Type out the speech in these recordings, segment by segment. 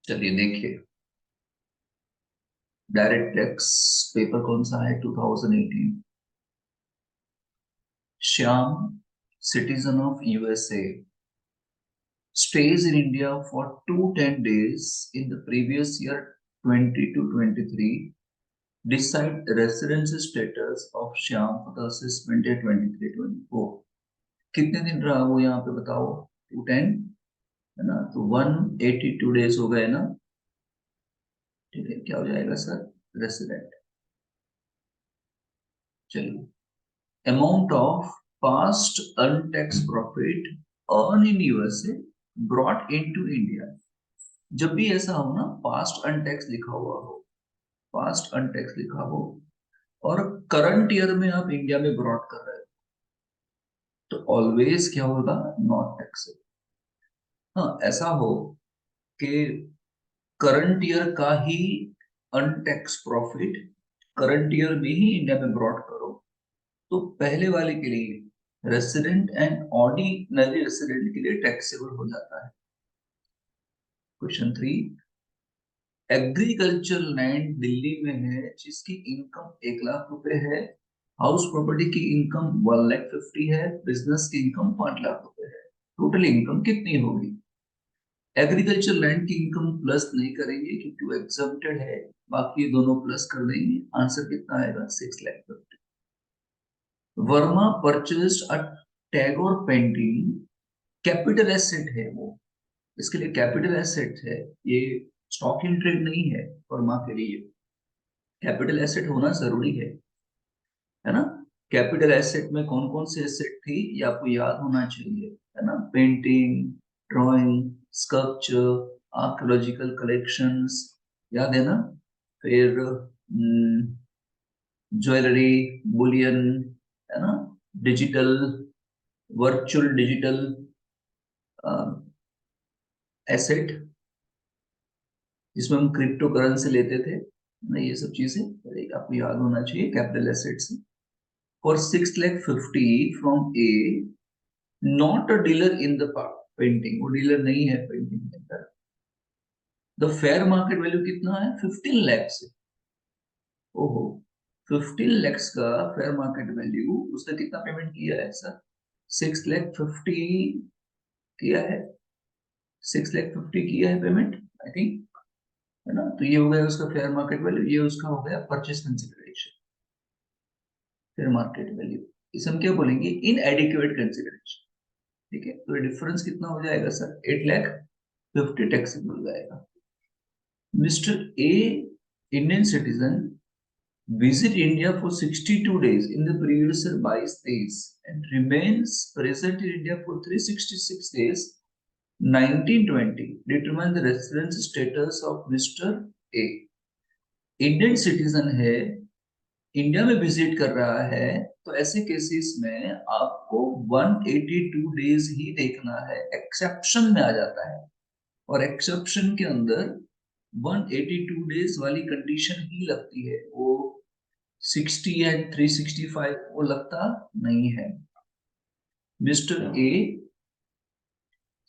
चलिए देखिए, direct tax paper कौन सा है? 2018। Shyam, citizen of USA, stays in India for 210 days in the previous year 20 to 23. Decide residence status of Shyam for the assessment year 23-24। कितने दिन रहा वो यहाँ पे बताओ? 210 है ना, तो 182 डेज हो गए ना। ठीक है, क्या हो जाएगा सर? रेसिडेंट। चलिए, amount of past untaxed profit earned in USA brought into India। जब भी ऐसा हो ना, पास्ट अनटैक्स लिखा हुआ हो, पास्ट अनटैक्स लिखा हो और करंट ईयर में आप इंडिया में ब्रॉड कर रहे हो, तो ऑलवेज क्या होगा? Not taxable. हाँ, ऐसा हो कि करंट ईयर का ही अनटैक्स प्रॉफिट करंट ईयर में ही इंडिया में ब्रॉड करो, तो पहले वाले के लिए रेसिडेंट एंड ऑर्डिनरी रेसिडेंट के लिए टैक्सेबल हो जाता है। क्वेश्चन 3, एग्रीकल्चर लैंड दिल्ली में है जिसकी इनकम 1 लाख रुपए है, हाउस प्रॉपर्टी की इनकम 1,50,000 है, बिजनेस की इनकम 5 लाख रुपए है। टोटल इनकम कितनी होगी? एग्रीकल्चर लैंड की इनकम प्लस नहीं करेंगे क्योंकि वो एग्जम्प्टेड है, बाकी दोनों प्लस कर देंगे। आंसर कितना आएगा? 6,50,000। वर्मा परचेस्ड अ टैगोर पेंटिंग, कैपिटल एसेट है वो, इसके लिए कैपिटल एसेट है ये, स्टॉक इन ट्रेड नहीं है। वर्मा के लिए कैपिटल एसेट होना जरूरी है ना। कैपिटल एसेट में कौन कौन से एसेट थी ये आपको याद होना चाहिए, है ना। Painting, drawing, sculpture, archaeological collections, याद है ना। फिर ज्वेलरी, बुलियन, है ना, डिजिटल, वर्चुअल डिजिटल एसेट जिसमें हम क्रिप्टो करेंसी लेते थे ना, ये सब चीजें आपको याद होना चाहिए कैपिटल एसेट से। For 6,50,000 from A, not a dealer in the painting, वो डीलर नहीं है पेंटिंग के अंदर। द फेयर मार्केट वैल्यू कितना है? 15 लाख से। ओहो, 15 lakhs का फेयर मार्केट वैल्यू, उसने कितना पेमेंट किया है सर? 6,50,000 किया है, 6,50,000 किया है पेमेंट, आई थिंक, है ना। तो ये हो गया उसका फेयर मार्केट वैल्यू, ये उसका हो गया purchase consideration. Fair market value इसे हम क्या बोलेंगे? इनएडिक्वेट कंसिडरेशन। ठीक है, तो डिफरेंस कितना हो जाएगा सर? 8,50,000 टैक्सेबल हो जाएगा। Mister A, Indian citizen, visit India for 62 days in the previous year 22 days and remains present in India for 366 days 1920। Determine the residence status of Mr. A। Indian citizen है, India में visit कर रहा है, तो ऐसे cases में आपको 182 days ही देखना है। एक्सेप्शन में आ जाता है, और एक्सेप्शन के अंदर 182 डेज वाली कंडीशन ही लगती है, वो 60 एंड 365 वो लगता नहीं है। मिस्टर ए,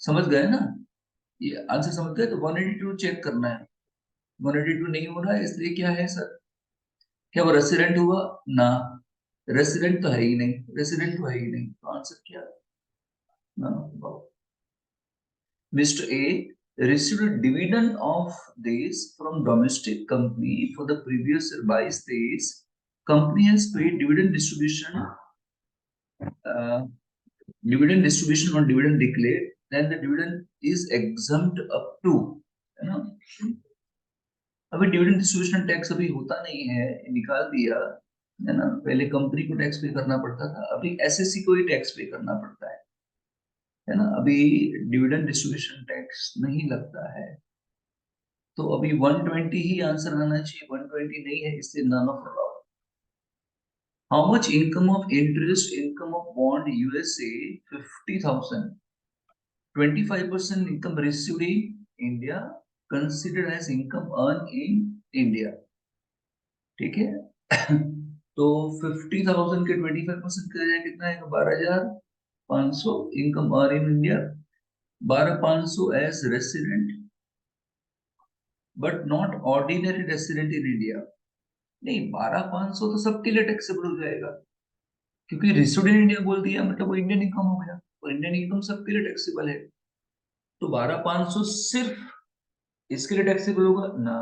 समझ गए ना? ये आंसर समझ गए? तो 182 चेक करना है। 182 नहीं हो रहा है, इसलिए क्या है सर? क्या वो रेसिडेंट हुआ ना? रेसिडेंट तो है ही नहीं, रेसिडेंट तो है ही नहीं, तो आंसर क्या है? ना। Mr. A received a dividend of days from domestic company for the previous year 22 days. Company has paid dividend distribution on dividend declared, then the dividend is exempt up to, है ना। अभी dividend distribution tax अभी होता नहीं है, निकाल दिया, है ना। पहले कंपनी को टैक्स पे करना पड़ता था, अभी एसएससी को ही टैक्स पे करना पड़ता है ना। अभी डिविडेंड डिस्ट्रीब्यूशन टैक्स नहीं लगता है, तो अभी 120 ही आंसर आना चाहिए। 120 नहीं है, इसलिए none of allowed. How much income of interest income of bond USA? 50,000। 25% income received in India considered as income earned in India। ठीक है। तो 50,000 के 25% किया जाए कितना है? 12,500 income earn in India, 12,500 as resident, but not ordinary resident in India. नहीं, 12,500 तो सबके लिए टैक्सेबल हो जाएगा, क्योंकि रेसिडेंट इंडिया बोल दिया मतलब वो इंडियन इनकम हो गया, और इंडियन इनकम सबके लिए टैक्सेबल है। तो 12,500 सिर्फ इसके लिए टैक्सेबल होगा ना।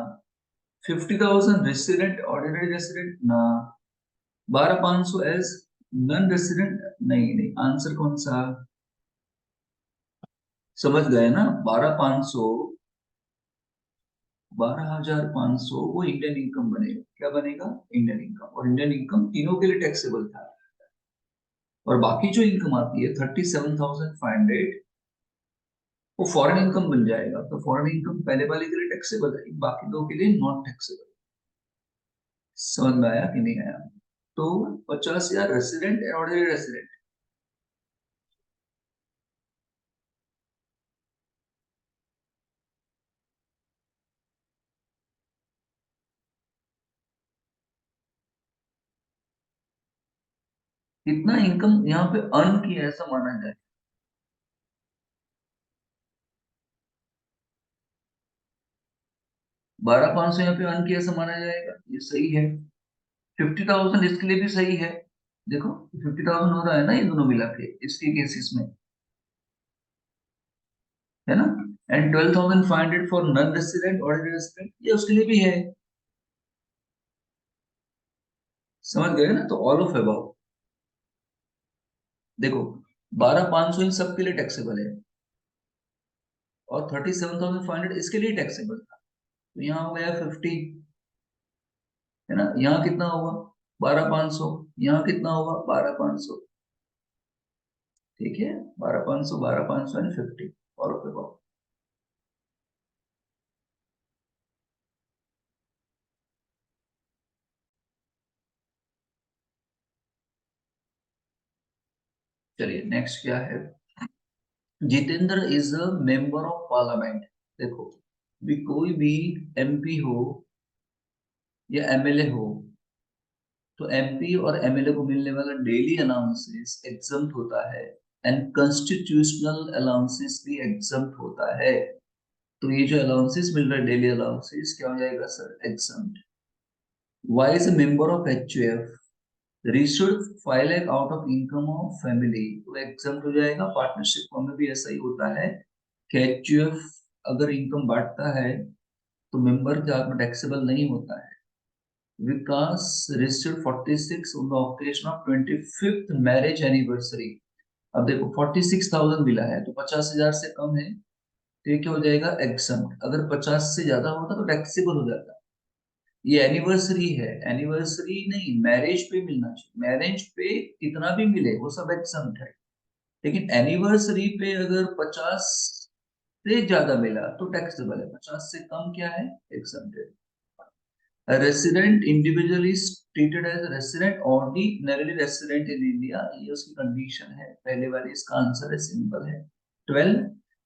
50,000 रेसिडेंट, ऑर्डिनरी रेसिडेंट ना। 12,500 एज नॉन रेसिडेंट, नहीं नहीं, आंसर कौन सा? समझ गए ना? 12,500, 12,500 वो इंडियन इनकम बनेगा। क्या बनेगा? Indian income. और इंडियन इनकम तीनों के लिए टैक्सेबल था। और बाकी जो इनकम आती है 37,500, वो फॉरेन इनकम बन जाएगा। तो फॉरेन इनकम पहले वाले के लिए टैक्सेबल है, बाकी दो के लिए नॉट टैक्सेबल। समझ में आया कि नहीं आया? तो 50,000 रेसिडेंट और ऑर्डिनरी रेसिडेंट। कितना इनकम यहाँ पे अर्न किया ऐसा माना जाए? 12,500 यहाँ पे अर्न किया ऐसा माना जाएगा, ये सही है। 50,000 इसके लिए भी सही है। देखो 50,000 हो रहा है ना ये दोनों मिला के इसके केसेस में, है ना। And 12,500 for non resident ordinary resident, ये उसके लिए भी है। समझ गए ना? तो ऑल ऑफ अबव। देखो 12,500 इन सबके लिए टैक्सेबल है, और 37,500 इसके लिए टैक्सेबल था। तो यहाँ हो गया 50, है ना। यहाँ कितना होगा? 12,500। यहाँ कितना होगा? 12,500। ठीक है, 12,500, 12,500 एंड 50, ऑल ऑफ अबव। चलिए नेक्स्ट क्या है। Jitendra is a member of parliament. देखो भी कोई भी एमपी हो या एमएलए हो, तो एमपी और एमएलए को मिलने वाला डेली अलाउंसेस एग्जम्प्ट होता है, एंड कॉन्स्टिट्यूशनल अलाउंसेस भी एग्जम्प्ट होता है। तो ये जो अलाउंसेस मिल रहा है डेली अलाउंसेस, क्या हो जाएगा sir? Exempt. Y is a member of HUF received 5 lakh out of income of family, तो एग्जम्प्ट हो जाएगा। पार्टनरशिप फॉर्म में भी ऐसा ही होता है कि HUF अगर इनकम बांटता है तो मेंबर के हाथ में टैक्सेबल नहीं होता है। विकास received 46 on the occasion of 25th marriage anniversary. अब देखो 46,000 मिला है तो 50,000 से कम है, तो ये क्या हो जाएगा? एग्जम्प्ट। अगर 50 से ज्यादा होता तो टैक्सेबल हो जाता। ये एनिवर्सरी है, एनिवर्सरी नहीं, मैरिज पे मिलना चाहिए। मैरिज पे कितना भी मिले वो सब एग्जम्प्ट है, लेकिन एनिवर्सरी पे अगर 50 से ज्यादा मिला तो टैक्सेबल है, 50 से कम क्या है? एग्जम्प्ट है। A resident individual is treated as a resident ordinarily resident in India, ये उसकी कंडीशन है। पहले वाली इसका आंसर है, सिंपल है। 12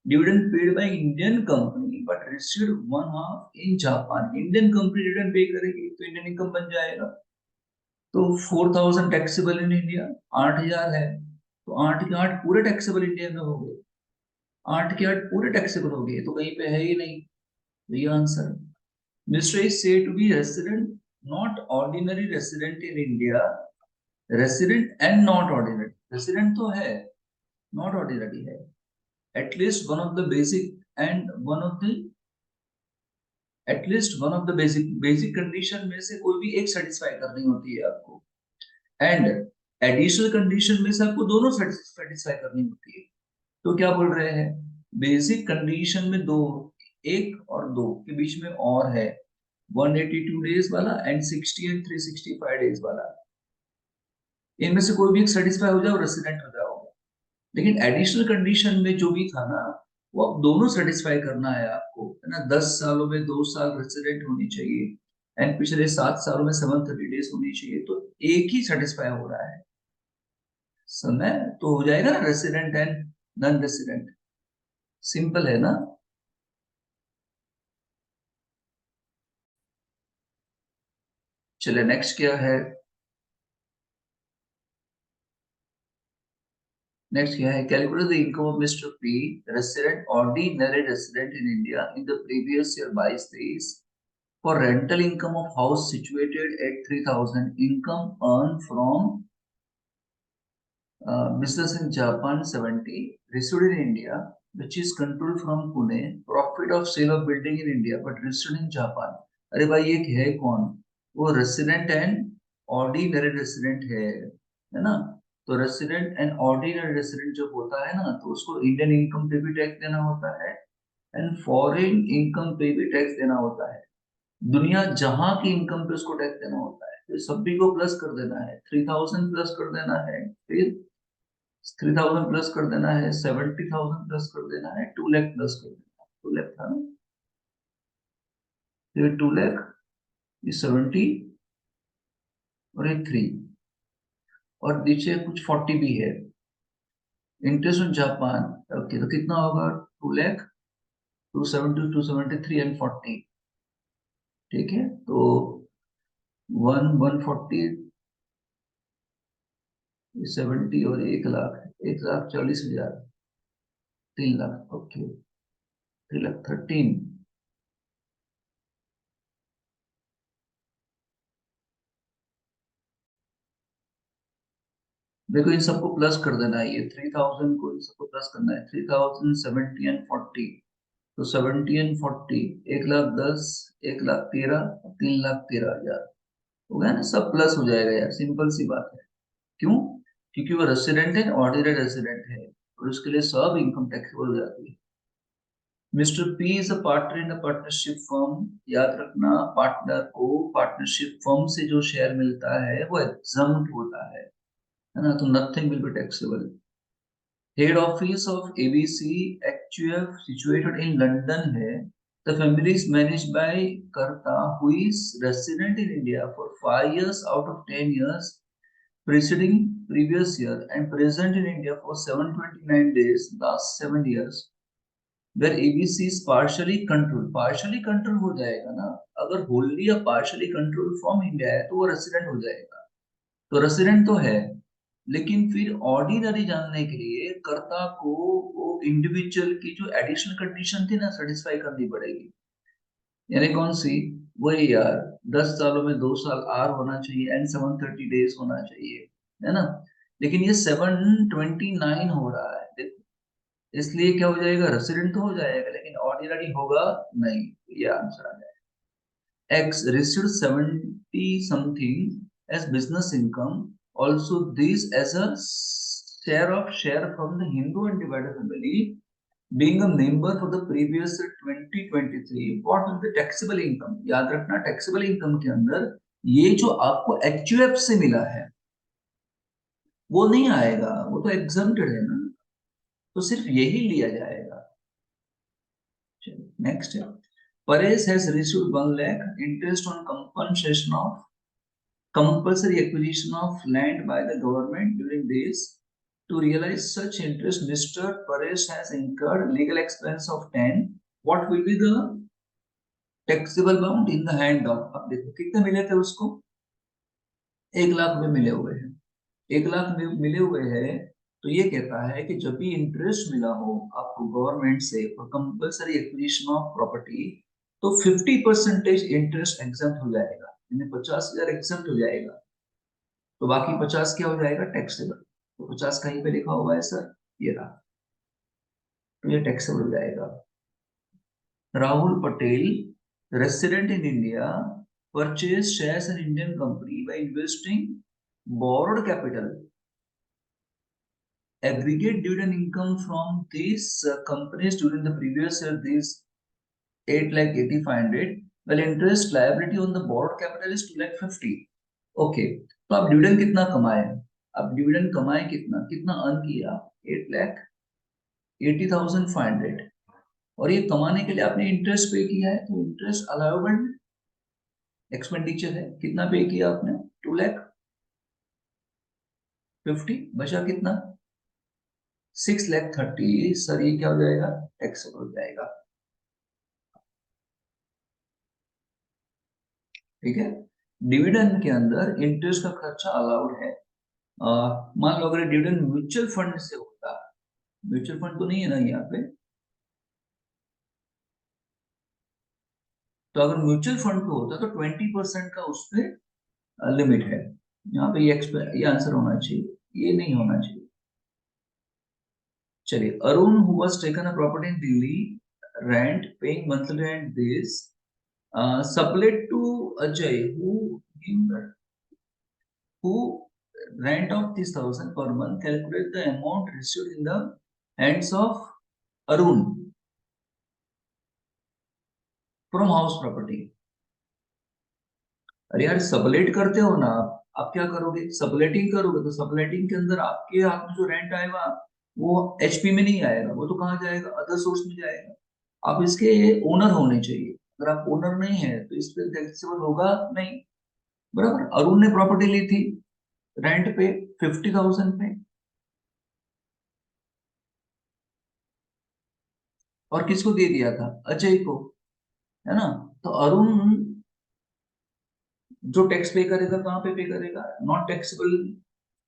dividend paid by Indian company but received one half in Japan. Indian company dividend pay करेगी तो इंडियन इनकम बन जाएगा। तो 4,000 टैक्सेबल इन इंडिया, 8,000 है, तो 8 के 8 पूरे टैक्सेबल इंडिया में हो गए। 8 के 8 पूरे टैक्सेबल हो गए, तो कहीं पे है ही नहीं। तो ये आंसर है। Mr. is said to be resident, not ordinary resident in India. Resident and not ordinary. Resident तो है, not ordinary है। At least one of the basic and one of the at least one of the basic condition में से कोई भी एक satisfy करनी होती है आपको, and additional condition में से आपको दोनों satisfy करनी होती है। तो क्या बोल रहे हैं? बेसिक कंडीशन में दो, एक और दो के बीच में और है, 182 डेज वाला एंड 60 एंड 365 डेज वाला। इनमें से कोई भी एक सेटिस्फाई हो जाए, रेसिडेंट हो जाओगे। लेकिन एडिशनल कंडीशन में जो भी था ना, वो अब दोनों सेटिस्फाई करना है आपको, है ना। 10 सालों में 2 साल रेसिडेंट होनी चाहिए, एंड पिछले 7 सालों में 730 डेज होनी चाहिए, तो एक ही सेटिस्फाई हो रहा है समय, तो हो जाएगा ना resident and non resident. Simple है ना। चलिए नेक्स्ट क्या है। नेक्स्ट क्या है, calculate the income of mister P resident ordinary resident in India in the previous year 22-23 for rental income of house situated at 3000, income earned from business in Japan 70, received in India, which is controlled from Pune, profit of sale of building in India but registered in Japan. अरे भाई ये है कौन, वो resident and ordinary resident है ना। तो resident and ordinary resident जब होता है ना तो उसको इंडियन इनकम पे भी टैक्स देना होता है एंड फॉरेन इनकम पे भी टैक्स देना होता है। दुनिया जहां की इनकम पे उसको टैक्स देना होता है। तो सभी को प्लस कर देना है, 3000 प्लस कर देना है, फिर 3000 प्लस कर देना है, 70,000 प्लस कर देना है, 2 लाख प्लस कर देना है। 2 लाख था ना, ये 2 लाख, ये 70 और ये 3, और नीचे कुछ 40 भी है। इंटरेस्ट ऑन जापान, ओके, तो कितना होगा, 2 लाख, 270, 273 एंड 40। ठीक है, तो 140, 70 और 1 लाख, 1,40,000, 3 लाख, ओके, 3,13,000। देखो इन सबको प्लस कर देना है, ये 3000 को इन सबको प्लस करना है, 3000, 70 एंड 40। तो 70 एंड 40, 1,10,000, 1,13,000, 3,13,000 हो गया ना, सब प्लस हो जाएगा यार, सिंपल सी बात है। क्यों? क्योंकि वो रेसिडेंट है, ऑर्डिनरी रेसिडेंट है, और उसके लिए सब इनकम टैक्सेबल हो जाती है। Mister P is a partner in a partnership firm, याद रखना पार्टनर को पार्टनरशिप फर्म से जो शेयर मिलता है वो एग्जम्प्ट होता है ना, तो nothing will be taxable. Head office of ABC एक्चुएफ सिचुएटेड इन लंदन है। The family is managed by karta who is resident in India for 5 years out of 10 years preceding previous year and present in India for 729 days last 7 years where ABC is partially control हो जाएगा ना। अगर wholly या partially control from India है तो वो resident हो जाएगा। तो रेसिडेंट तो है, लेकिन फिर ऑर्डिनरी जानने के लिए कर्ता को वो इंडिविजुअल की जो एडिशनल कंडीशन थी ना सेटिस्फाई करनी पड़ेगी। यानी कौन सी, वही यार, 10 सालों में 2 साल आर होना चाहिए एंड 730 डेज होना चाहिए, है ना। लेकिन ये 729 हो रहा है, देखो, इसलिए क्या हो जाएगा, रेसिडेंट तो हो जाएगा लेकिन ऑर्डिनरी होगा नहीं। ये आंसर आ जाएगा। X received 70 something as business income. Also, this as a share from the Hindu and Divided family. Being a member for the previous 2023, what will be taxable income? याद रखना taxable income के अंदर ये जो आपको HUF से मिला है वो नहीं आएगा, वो तो exempted है ना, तो सिर्फ यही लिया जाएगा। नेक्स्ट है, Paresh has received 1 lakh interest on compensation of compulsory acquisition of land by the government during this. To realize such interest, Mr. Paresh has incurred legal expense of 10. What will be the taxable amount in the hand of? अब देखो कितने मिले थे उसको, 1 लाख में मिले हुए हैं, 1 लाख में मिले हुए हैं। तो ये कहता है कि जब भी इंटरेस्ट मिला हो आपको गवर्नमेंट से for compulsory acquisition of property, तो 50% इंटरेस्ट एग्जम्प्ट हो जाएगा, यानी 50,000 एग्जम्प्ट हो जाएगा। तो बाकी 50 क्या हो जाएगा, टैक्सेबल। तो 50 कहीं पे लिखा हुआ है सर, ये रहा, तो ये टैक्सेबल हो जाएगा। Rahul Patel, resident in India, purchase shares in Indian company by investing borrowed capital. Aggregate dividend income from these companies during the previous year, these 8,80,500, well interest liability on the borrowed capital is 2,50,000. Okay, तो आप dividend कितना कमाए, अब dividend कमाए कितना, कितना earn किया, 8,80,500, और ये कमाने के लिए आपने इंटरेस्ट पे किया है, तो इंटरेस्ट अलाउबल एक्सपेंडिचर है, कितना पे किया आपने, 2,50,000, बचा कितना, 6,30,000। सर ये क्या हो जाएगा, टैक्स हो जाएगा। ठीक है, डिविडेंड के अंदर इंटरेस्ट का खर्चा अलाउड है। मान लो अगर डिविडेंड म्यूचुअल फंड से होता म्यूचुअल फंड तो नहीं है ना यहाँ पे। तो अगर म्यूचुअल फंड पे होता तो 20% का उस पे लिमिट है। यहाँ पे ये आंसर होना चाहिए, ये नहीं होना चाहिए। चलिए, Arun who was taken a property in Delhi, rent paying monthly rent this, sublet to Ajay who rent of 30,000 per month. Calculate the amount received in the hands of Arun from house property. अरे यार, sublet करते हो ना आप क्या करोगे? Subletting करोगे तो सबलेटिंग के अंदर आपके हाथ में जो रेंट आएगा वो एचपी में नहीं आएगा, वो तो कहाँ जाएगा? अदर सोर्स में जाएगा। आप इसके ओनर होने चाहिए। अगर आप ओनर नहीं है तो इस पे टैक्सेबल होगा नहीं। बराबर, अरुण ने प्रॉपर्टी ली थी रेंट पे 50,000 पे, और किसको दे दिया था? अजय को, है ना? तो अरुण जो टैक्स पे करेगा कहाँ पे पे करेगा? Not taxable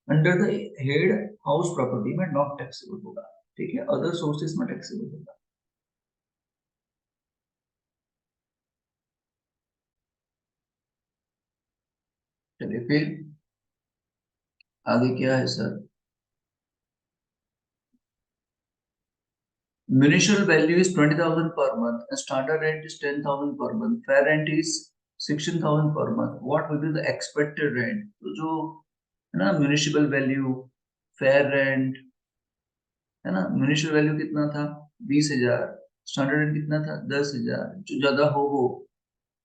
under the head house property में नॉट टैक्सेबल होगा। ठीक है, अदर सोर्सेस में टैक्सेबल होगा। चलिए फिर आगे क्या है sir? Municipal value is 20,000 per month and standard rent is 10,000 per month. Fair rent is 16,000 per month. What will be the expected rent? तो जो है ना म्यूनिसिपल वैल्यू, फेयर रेंट, है ना? म्यूनिसिपल वैल्यू कितना था? 20,000। स्टैंडर्ड रेंट कितना था? 10,000। जो ज्यादा हो वो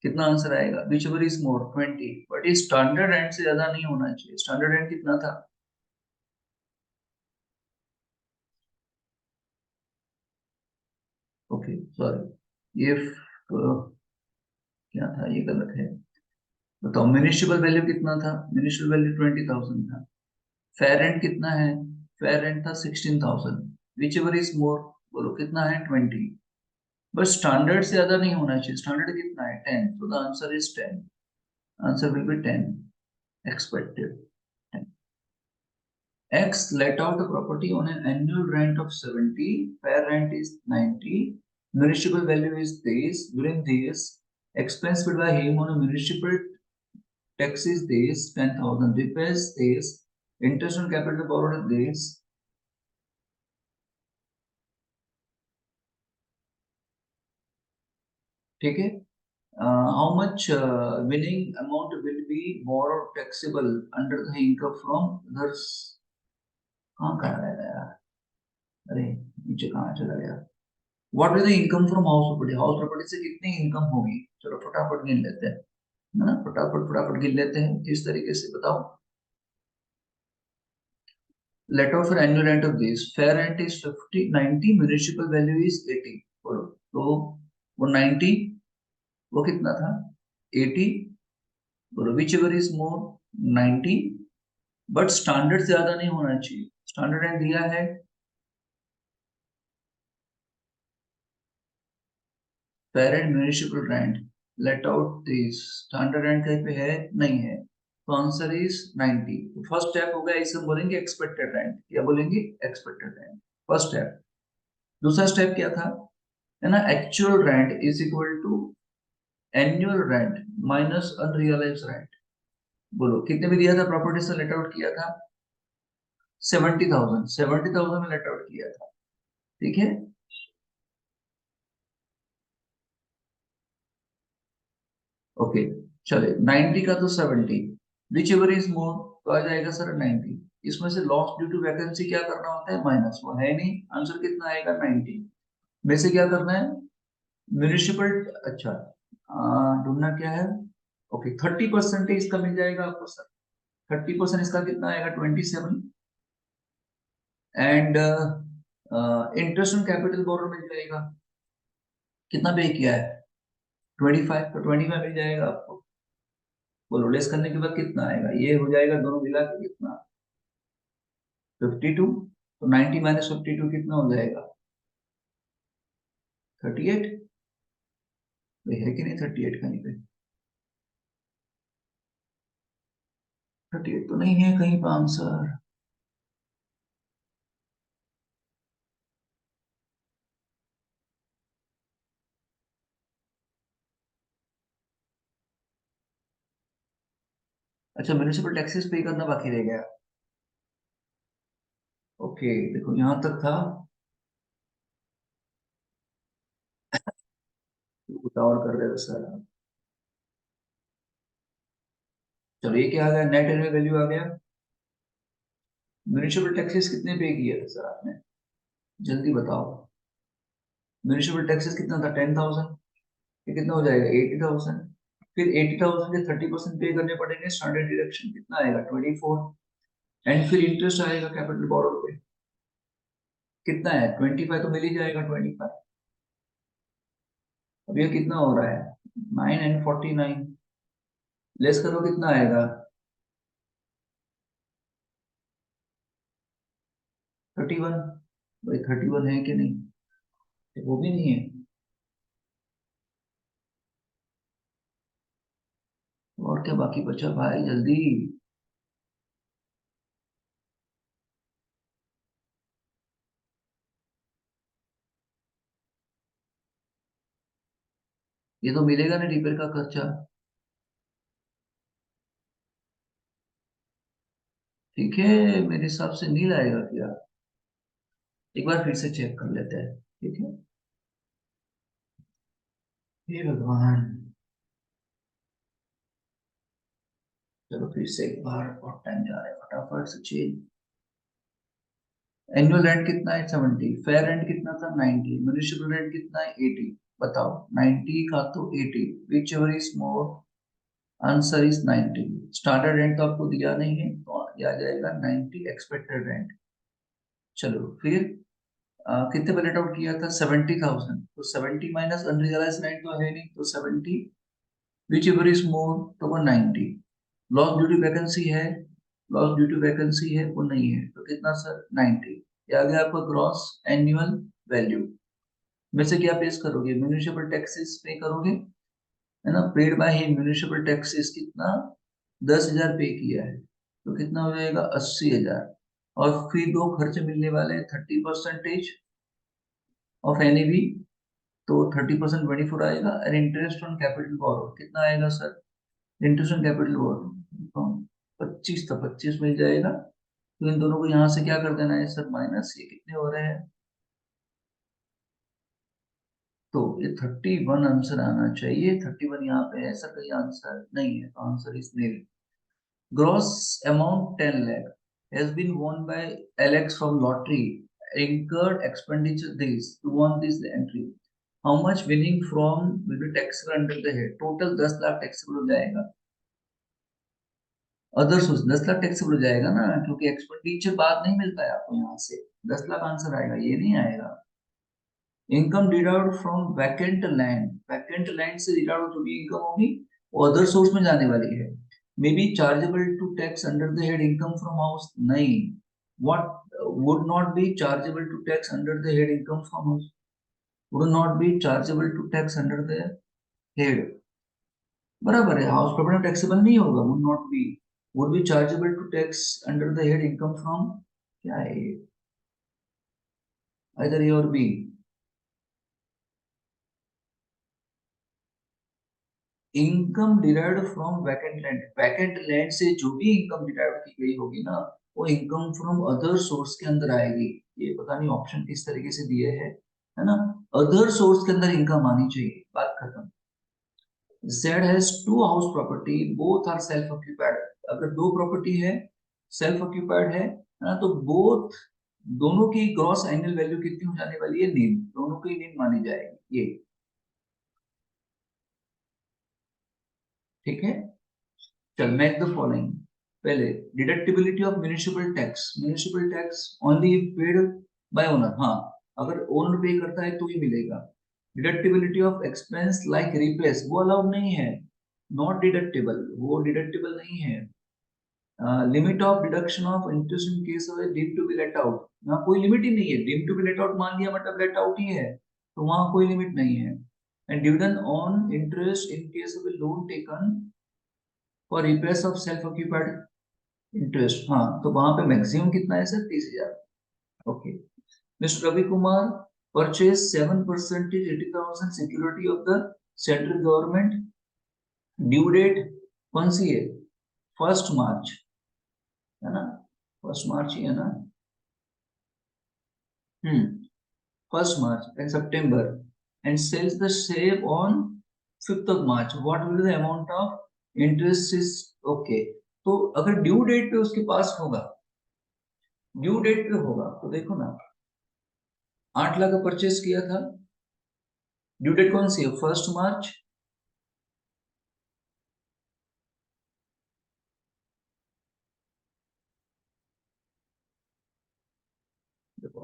कितना आंसर आएगा? Which ever is more 20। But ये स्टैंडर्ड रेंट से ज्यादा नहीं होना चाहिए। स्टैंडर्ड रेंट कितना था? ओके सॉरी, ये क्या था? ये गलत है। बताओ, म्यूनिसिपल वैल्यू कितना था? म्यूनिसिपल वैल्यू 20,000 था। फेयर रेंट कितना है? फेयर रेंट था 16,000। विच एवर इज मोर, बोलो कितना है? 20। बस स्टैंडर्ड से ज्यादा नहीं होना चाहिए। स्टैंडर्ड कितना है? 10। तो the answer is 10। Answer will be 10 expected. X let out a property on an annual rent of 70, fair rent is 90, municipal value is this. During this, expense paid by him on a municipal tax is this 10,000, repairs this, interest on capital borrowed is this. ठीक है? How much winning amount will be borrowed taxable under the income from others? कहाँ कहाँ गया यार? अरे नीचे कहाँ चला गया? What is the income from house property? House property से कितनी इनकम होगी? चलो फटाफट गिन लेते हैं, है ना? फटाफट फटाफट गिन लेते हैं। किस तरीके से बताओ? Let out for annual rent of this, fair rent is 50 90, municipal value is 80। बोलो तो वो 90, वो कितना था? 80। बोलो which ever is more, 90। But standard से ज्यादा नहीं होना चाहिए। स्टैंडर्ड रेंट दिया है, fair and municipal rent, let out this, standard rent कहीं पे है? नहीं है। तो आंसर इज 90। तो फर्स्ट स्टेप हो गया, इसे हम बोलेंगे एक्सपेक्टेड रेंट। क्या बोलेंगे? Expected rent, first step. दूसरा स्टेप क्या था? है ना, actual rent is equal to annual rent minus unrealise rent. बोलो कितने में दिया था? प्रॉपर्टी से लेट आउट किया था 70,000। 70,000 में लेट आउट किया था। ठीक है, ओके। चले 90 का तो 70, विच एवर इज मोर, तो आ जाएगा सर 90। इसमें से लॉस ड्यू टू वैकेंसी क्या करना होता है? माइनस, वो है नहीं। आंसर कितना आएगा? 90 में से क्या करना है? म्यूनिसिपल, अच्छा ढूंढना क्या है? ओके, 30% इसका मिल जाएगा आपको सर। 30% इसका कितना आएगा? 27। एंड इंटरेस्ट ऑन कैपिटल बोरो मिल जाएगा। कितना पे किया है? 25। तो 25 मिल जाएगा आपको। बोलो लेस करने के बाद कितना आएगा? ये हो जाएगा दोनों मिला के कितना? 52। तो 90 माइनस 52 कितना हो जाएगा? 38। है कि नहीं 38 कहीं पे? 38 तो नहीं है कहीं पर आंसर। अच्छा, म्यूनिसिपल टैक्सेस पे करना बाकी रह गया। ओके, देखो यहां तक था। कुछ और कर रहे हो सर आप। चलो ये क्या आ गया, नेट एनुअल वैल्यू आ गया। म्यूनिसिपल टैक्सेस कितने पे किए थे सर आपने, जल्दी बताओ। म्यूनिसिपल टैक्सेस कितना था, 10,000। ये कितना हो जाएगा, 80,000। फिर 80,000 के 30% पे करने पड़ेंगे, स्टैंडर्ड डिडक्शन कितना आएगा, 24। एंड फिर इंटरेस्ट आएगा कैपिटल बोरो पे, कितना है, 25 तो मिल ही जाएगा, 25। अब ये कितना हो रहा है, 9 and 49। लेस करो कितना आएगा, 31। भाई 31 है कि नहीं, वो भी नहीं है। और क्या बाकी बचा भाई, जल्दी। ये तो मिलेगा ना रिपेयर का खर्चा। ठीक है, मेरे हिसाब से नहीं लाएगा क्या, एक बार फिर से चेक कर लेते हैं। ठीक है, हे भगवान। चलो फिर से एक बार, बहुत टाइम जा रहा है, फटाफट से चेंज। एनुअल रेंट कितना है, 70। फेयर रेंट कितना था, 90। म्यूनिसिपल रेंट कितना है, 80। बताओ, 90 का तो 80, which ever is more, answer is 90। Starter rent तो आपको दिया नहीं है, तो ये आ जाएगा 90 एक्सपेक्टेड रेंट। चलो फिर कितने पे लेट आउट किया था, 70,000। तो 70 माइनस अनरियलाइज रेंट तो है नहीं, तो 70, विच एवर इज मोर, तो वो 90। लॉस ड्यू टू वैकेंसी है, लॉस ड्यू टू वैकेंसी है, वो नहीं है, तो कितना सर, 90। ये आ गया आपका ग्रॉस एनुअल वैल्यू। में से क्या पेश करोगे, म्यूनिसिपल टैक्सेस पे करोगे, है ना, paid by he municipal taxes कितना, 10,000 पे किया है, तो कितना हो जाएगा, 80,000। और फिर दो खर्च मिलने वाले, 30% ऑफ एनईवी, तो 30% 24 आएगा। और इंटरेस्ट ऑन कैपिटल बोरो कितना आएगा सर, इंटरेस्ट ऑन कैपिटल बोरो 25, तो 25 मिल जाएगा। तो इन दोनों को यहाँ से क्या कर देना है सर, माइनस। ये कितने हो रहे हैं, तो ये 31 आंसर आना चाहिए। 31 यहाँ पे ऐसा कहीं आंसर नहीं है, तो answer is nil. Gross amount 10 lakh has been won by Alex from lottery. Incurred expenditure this to won this entry. How much winning from will be taxable under the head? Total 10 lakh taxable हो जाएगा। Other source 10 lakh taxable हो जाएगा ना, क्योंकि expenditure बाद नहीं मिलता है आपको यहाँ से। 10 लाख आंसर आएगा, ये नहीं आएगा। Income derived from vacant land, vacant land से डिराइव्ड जो भी इनकम होगी वो अदर सोर्स में जाने वाली है। May be chargeable to tax under the head income from house, नहीं। What would not be chargeable to tax under the head income from house, would not be chargeable to tax under the head. बराबर है, house property taxable नहीं होगा, would not be, would be chargeable to tax under the head income from, क्या है ये, either A or B. Income derived from vacant land, vacant land से जो भी इनकम डिराइव की गई होगी ना, वो इनकम फ्रॉम अदर सोर्स के अंदर आएगी। ये पता नहीं ऑप्शन किस तरीके से दिए है ना। अदर सोर्स के अंदर इनकम आनी चाहिए, बात खत्म। Z has two house property, both are self occupied। अगर दो प्रॉपर्टी है, सेल्फ ऑक्यूपाइड है ना, तो बोथ, दोनों की ग्रॉस एनुअल वैल्यू कितनी हो जाने वाली है, नील, दोनों की नील मानी जाएगी ये। ठीक है, चल मेक द फॉलोइंग। पहले, deductibility of municipal tax, municipal tax only paid by owner, हाँ, अगर ओनर पे करता है तो ही मिलेगा। Deductibility of expense like replace, वो अलाउड नहीं है, नॉट डिडक्टेबल, वो डिडक्टेबल नहीं है। Limit of deduction of interest in case of deem to be let out, यहाँ कोई लिमिट ही नहीं है, deem to be let out मान लिया मतलब लेट आउट ही है, तो वहां कोई लिमिट नहीं है। And dividend on interest in case of loan taken for replace of self occupied interest, हाँ, तो वहां पे मैक्सिमम कितना है sir, 30,000। Okay, mister Ravi Kumar purchase 7% 80,000 security of the central government, due date कौन सी है, 1 मार्च, है ना, 1 मार्च ही है ना, 1 March and September, and sells the share on 5th of March, what will be the amount of interest is okay। तो अगर due date पे उसके पास होगा, ड्यू डेट पे होगा, तो देखो ना 8 लाख का परचेस किया था, ड्यू डेट कौन सी है, 1 मार्च,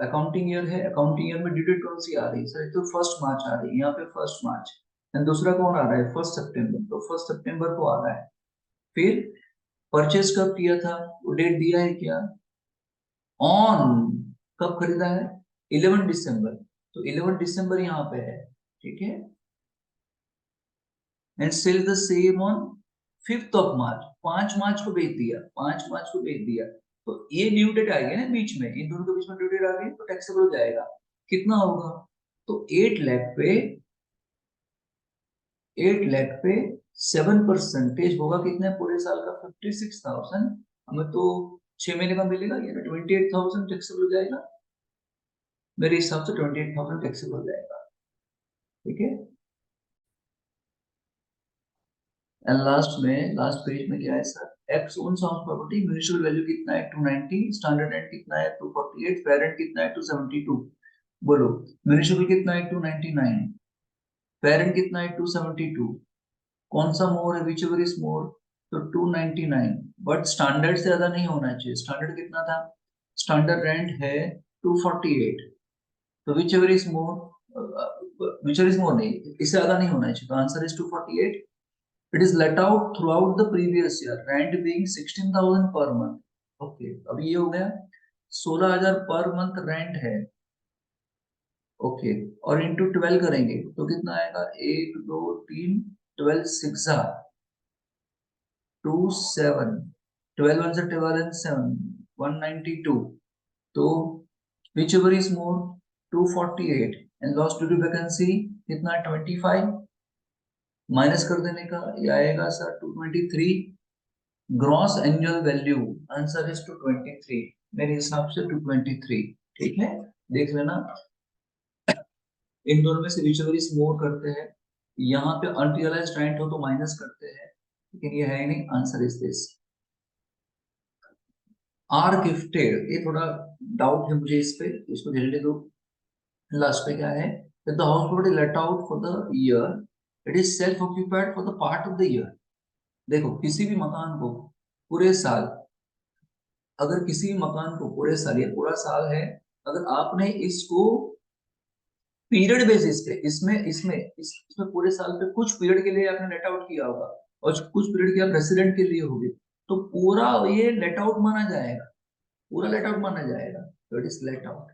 अकाउंटिंग ईयर है, अकाउंटिंग ईयर में ड्यू डेट कौन सी आ रही है सर, तो 1 मार्च आ रही है, यहाँ पे 1 मार्च, एंड दूसरा कौन आ रहा है 1 सितंबर, तो 1 सितंबर को आ रहा है। फिर परचेस कब किया था, वो डेट दिया है क्या, ऑन, कब खरीदा है 11 दिसंबर, तो 11 दिसंबर यहाँ पे है, ठीक है, and sale the same on 5th of March, 5 मार्च को बेच दिया, 5 मार्च को बेच दिया, तो ये ड्यू डेट आ गया ना बीच में, इन दोनों के बीच में ड्यू डेट आ गई तो टैक्सेबल हो जाएगा, कितना होगा, तो 8 लाख पे 7% होगा, कितने पूरे साल का 56,000, हमें तो 6 महीने का मिलेगा, ये 28,000 टैक्सेबल हो जाएगा, मेरे हिसाब से 28,000 टैक्सेबल हो जाएगा, ठीक है। एंड लास्ट पेज में क्या है sir, x own house property, mutual value कितना है 290, स्टैंडर्ड रेंट कितना है 248, फेयर रेंट कितना है 272, बोलो म्यूचुअल कितना है 299, फेयर रेंट कितना है 272, कौन सा मोर है, विच एवर इज मोर, तो 299, बट स्टैंडर्ड से ज्यादा नहीं होना चाहिए, स्टैंडर्ड कितना था, स्टैंडर्ड रेंट है 248, तो which ever is more, which ever is more नहीं, इससे ज्यादा नहीं होना चाहिए, तो answer is 248। It is let out throughout the previous year, rent being 16,000 per month। Okay, अब ये हो गया 16,000 पर मंथ रेंट है, ओके, और इंटू 12 करेंगे तो कितना आएगा, 1 2 3, 12 6 2 7, 12 1 से 12 and 7 192, तो which ever is more 248, and lost due to vacancy कितना 25, माइनस कर देने का ये आएगा sir 223, gross annual value, answer is 223, मेरे हिसाब से 223, ठीक है, देख लेना, इन दोनों में से whichever is more करते हैं, यहाँ पे अनरियलाइज्ड रेंट हो तो माइनस करते हैं, लेकिन ये है ही नहीं, answer is this. Are gifted, ये थोड़ा डाउट है मुझे इस पे, इसको जल्दी दो, लास्ट पे क्या है, the house property let out for the year, it is self occupied for the part of the year. देखो किसी भी मकान को पूरे साल, अगर किसी मकान को पूरे साल, ये पूरा साल है, अगर आपने इसको पीरियड बेसिस पे, इसमें पूरे साल पे कुछ पीरियड के लिए आपने लेट आउट किया होगा, और कुछ पीरियड के आप रेसिडेंट के लिए होगी, तो पूरा ये लेट आउट माना जाएगा, पूरा लेट आउट माना जाएगा, तो इट इज लेट आउट।